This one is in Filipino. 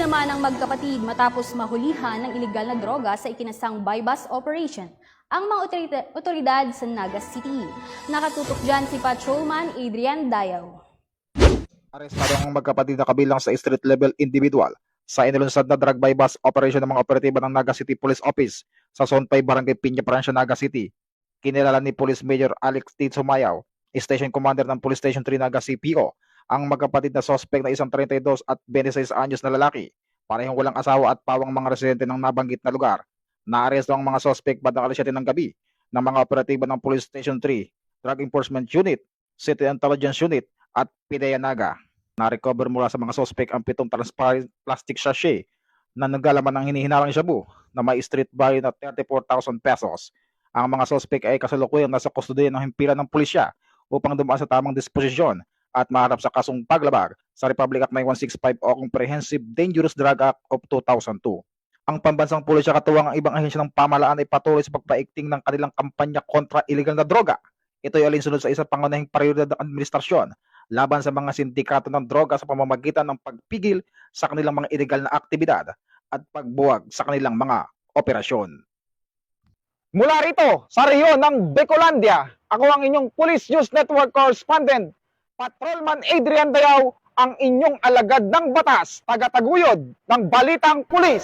naman ang magkapatid matapos mahulihan ng ilegal na droga sa ikinasang buy-bust operation ang mga otoridad sa Naga City. Nakatutok dyan si Patrolman Adrian Dayaw. Arestado ang magkapatid na kabilang sa street level individual sa inilunsad na drug buy-bust operation ng mga operatiba ng Naga City Police Office sa Zone 5 Barangay Piña, Prancia, Naga City. Kinilala ni Police Major Alex T. Sumayaw, Station Commander ng Police Station 3 Naga CPO, ang magkapatid na suspect na isang 32 at 26 anyos na lalaki, parehong walang asawa at pawang mga residente ng nabanggit na lugar. Naaresto ang mga suspect bandang 7 ng gabi ng mga operatiba ng Police Station 3, Drug Enforcement Unit, City Intelligence Unit at PIDEA Naga. Na-recover mula sa mga suspect ang 7 transparent plastic sachet na naglalaman ng hinihinalang shabu na may street value na 34,000 pesos. Ang mga suspect ay kasalukuyang nasa kustodiya ng himpilan ng pulisya upang dumaan sa tamang disposisyon at maharap sa kasong paglabag sa Republic Act 9165 o Comprehensive Dangerous Drug Act of 2002. Ang pambansang pulisya katuwang ang ibang ahensya ng pamahalaan ay patuloy sa pagpaigting ng kanilang kampanya kontra iligal na droga. Ito ay alinsunod sa isang pangunahing prioridad ng administrasyon laban sa mga sindikato ng droga sa pamamagitan ng pagpigil sa kanilang mga iligal na aktibidad at pagbuwag sa kanilang mga operasyon. Mula rito sa rehiyon ng Bacollandia, ako ang inyong Police News Network Correspondent, Patrolman Adrian Dayaw, ang inyong alagad ng batas, tagataguyod ng Balitang Pulis.